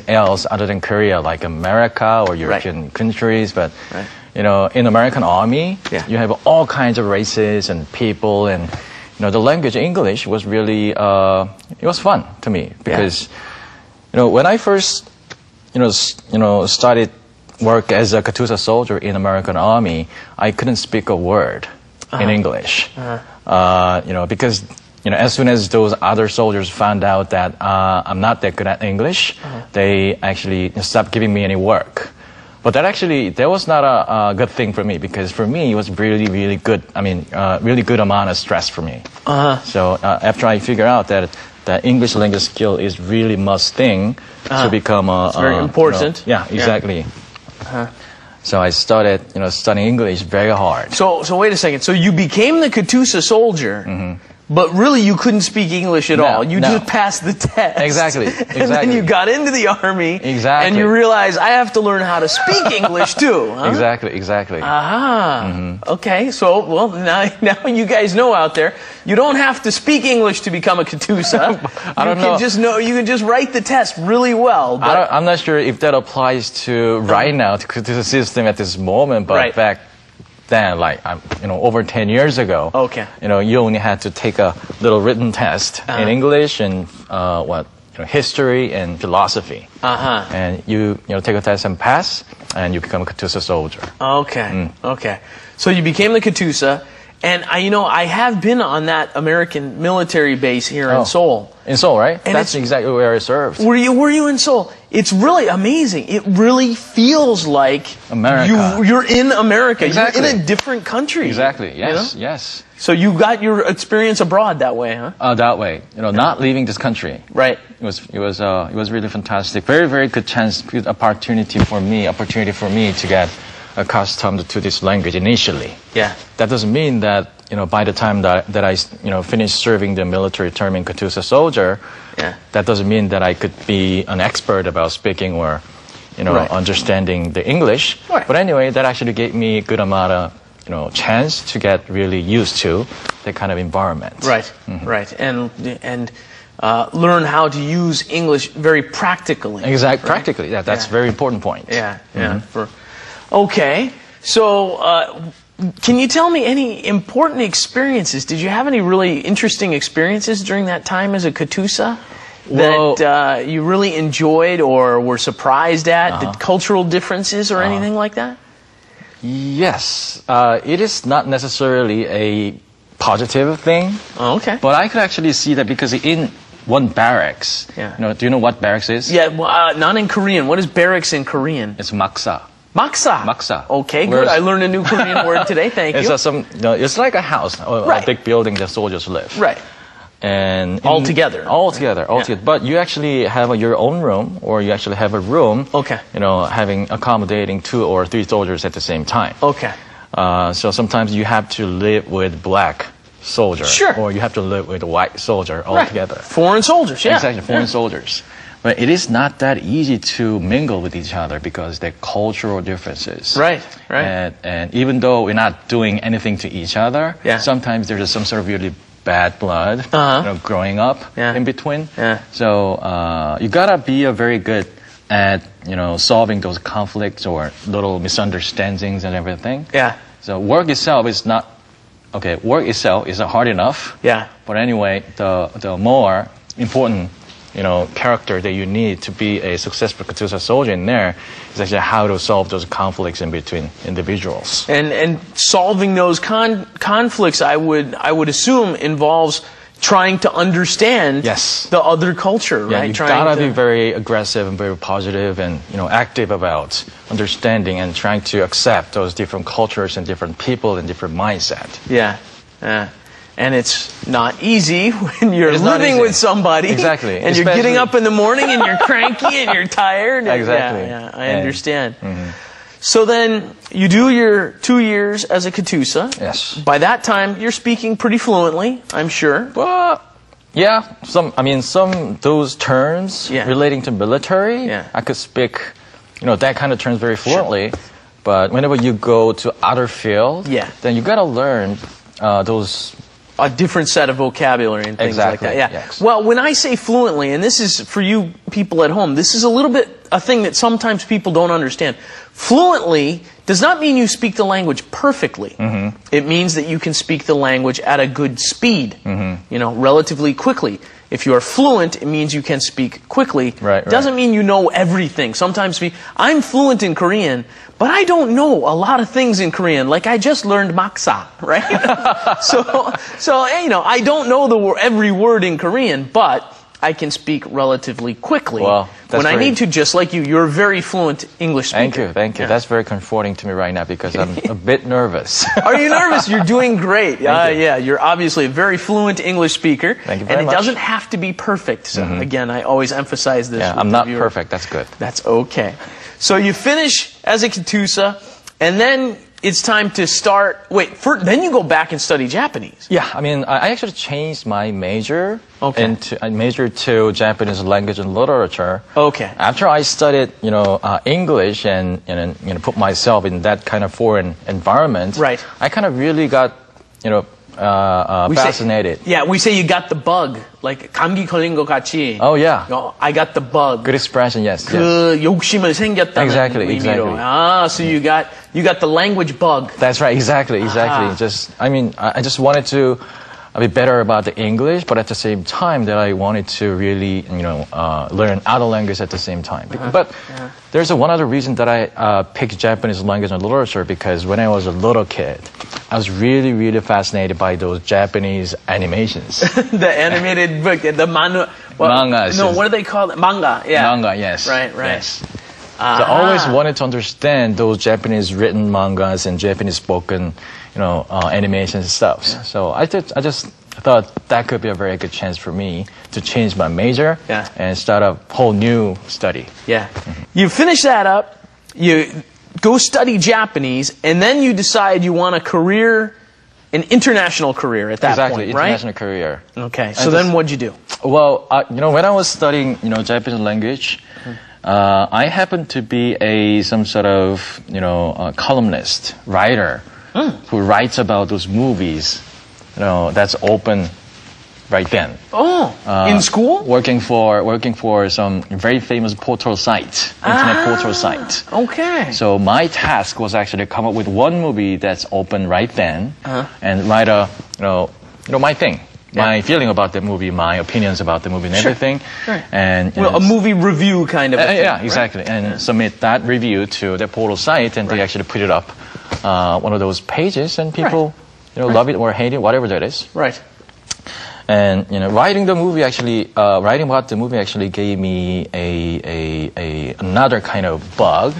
else other than Korea, like America or European countries. But you know, in American Army, you have all kinds of races and people, and you know, the language English was really it was fun to me because you know, when I first started work as a Katusha soldier in American Army, I couldn't speak a word in English. You know, because you know, as soon as those other soldiers found out that I'm not that good at English, they actually stopped giving me any work. But that was not a good thing for me, because for me it was really, really good. I mean, really good amount of stress for me. So after I figured out that English language skill is really must thing to become it's very important. You know, yeah, exactly. So I started, you know, studying English very hard. So wait a second. So you became the Katusha soldier, but really you couldn't speak English at all. You just passed the test. Exactly. And then you got into the Army. Exactly. And you realized, I have to learn how to speak English too. Huh? Exactly. Okay. So, well, now you guys know out there, you don't have to speak English to become a Katusha. You can just write the test really well. But I'm not sure if that applies to right now, to the system at this moment, but back then, like, you know, over 10 years ago, you know, you only had to take a little written test in English and history and philosophy. And you take a test and pass, and you become a Katusha soldier. Okay. So you became the Katusha, and I have been on that American military base here in Seoul. In Seoul, right? And that's exactly where I served. Were you in Seoul? It's really amazing. It really feels like America. You're in America. Exactly. You're in a different country. Exactly. Yes. You know? Yes. So you got your experience abroad that way, huh? That way. You know, not leaving this country. Right. It was really fantastic. Very, very good chance, good opportunity for me to get accustomed to this language initially. Yeah. That doesn't mean that, you know, by the time that I, you know, finished serving the military term in Katusha soldier, that doesn't mean that I could be an expert about speaking or, you know, understanding the English. Right. But anyway, that actually gave me a good amount of, you know, chance to get really used to that kind of environment. Right. Right. And learn how to use English very practically. Exactly. Right? Practically. Yeah, that's a very important point. Okay. So, can you tell me any important experiences? Did you have any really interesting experiences during that time as a Katusha that you really enjoyed or were surprised at? The cultural differences or anything like that? Yes. It is not necessarily a positive thing. Okay. But I could actually see that because in one barracks, you know, do you know what barracks is? Yeah, not in Korean. What is barracks in Korean? It's maksa. Maksa. Okay, good. I learned a new Korean word today. Thank you. It's like a house, a big building that soldiers live. Right. And all together. But you actually have your own room, or you actually have a room. Okay. You know, accommodating 2 or 3 soldiers at the same time. Okay. So sometimes you have to live with black soldier. Sure. Or you have to live with a white soldier all together. Foreign soldiers. Yeah. Exactly. Foreign soldiers. But it is not that easy to mingle with each other because there are cultural differences. Right. And even though we're not doing anything to each other, sometimes there's some sort of really bad blood, you know, growing up in between. So you gotta be very good at, you know, solving those conflicts or little misunderstandings and everything. So work itself is hard enough. But anyway, the more important, you know, character that you need to be a successful Katusha soldier in there is actually how to solve those conflicts in between individuals. And solving those conflicts, I would assume, involves trying to understand the other culture, right? You gotta be very aggressive and very positive and, you know, active about understanding and trying to accept those different cultures and different people and different mindset. And it's not easy when you're living with somebody. Exactly. And you're getting up in the morning and you're cranky and you're tired. Exactly. I understand. So then you do your 2 years as a Katusha. Yes. By that time, you're speaking pretty fluently, I'm sure. Well, some those terms relating to military, I could speak, you know, that kind of terms very fluently. But whenever you go to other field, then you gotta learn those a different set of vocabulary and things like that. Yeah. Yes. Well, when I say fluently, and this is for you people at home, this is a little bit a thing that sometimes people don't understand. Fluently does not mean you speak the language perfectly. Mm-hmm. It means that you can speak the language at a good speed, you know, relatively quickly. If you are fluent, it means you can speak quickly. Right. Doesn't mean you know everything. Sometimes I'm fluent in Korean, but I don't know a lot of things in Korean. Like I just learned maksa, right? so you know, I don't know every word in Korean, but I can speak relatively quickly. Well, when I need to, just like you. You're a very fluent English speaker. Thank you. Yeah. That's very comforting to me right now because I'm a bit nervous. Are you nervous? You're doing great. Thank you. Yeah, you're obviously a very fluent English speaker. Thank you very much. And it doesn't have to be perfect. So again, I always emphasize this. Yeah, I'm not perfect. That's good. That's okay. So you finish as a Katusa, and then it's time to start. Then you go back and study Japanese. Yeah, I mean, I actually changed my major I majored to Japanese language and literature. Okay. After I studied, English and put myself in that kind of foreign environment. Right. I kind of really got, fascinated. We say you got the bug. Like 감기 걸린 것 같이. Oh yeah. I got the bug. Good expression. Yes. 그 욕심을 생겼다는 Exactly. 의미로. So you got the language bug. That's right. Exactly. I just wanted to be better about the English, but at the same time that I wanted to really, learn other languages at the same time. But there's one other reason that I picked Japanese language and literature because when I was a little kid, I was really, really fascinated by those Japanese animations. The animated book, the manga. No, what do they call it? Manga. Yeah. Manga. Yes. Right. Yes. So I always wanted to understand those Japanese written mangas and Japanese spoken, animations and stuff. Yeah. So I just thought that could be a very good chance for me to change my major and start a whole new study. Yeah. You finish that up, you go study Japanese, and then you decide you want an international career at that point, right? International career. Okay. So then what'd you do? Well, when I was studying, Japanese language, I happened to be some sort of, columnist, writer, who writes about those movies, that's open right then. In school? Working for some very famous portal site, internet portal site. Okay. So my task was actually to come up with one movie that's open right then, and write my thing. My feeling about the movie, my opinions about the movie and everything. Sure. And a movie review kind of a thing, yeah, exactly. Right? And submit that review to the portal site and they actually put it up one of those pages and people love it or hate it, whatever that is. Right. And writing about the movie actually gave me another kind of bug.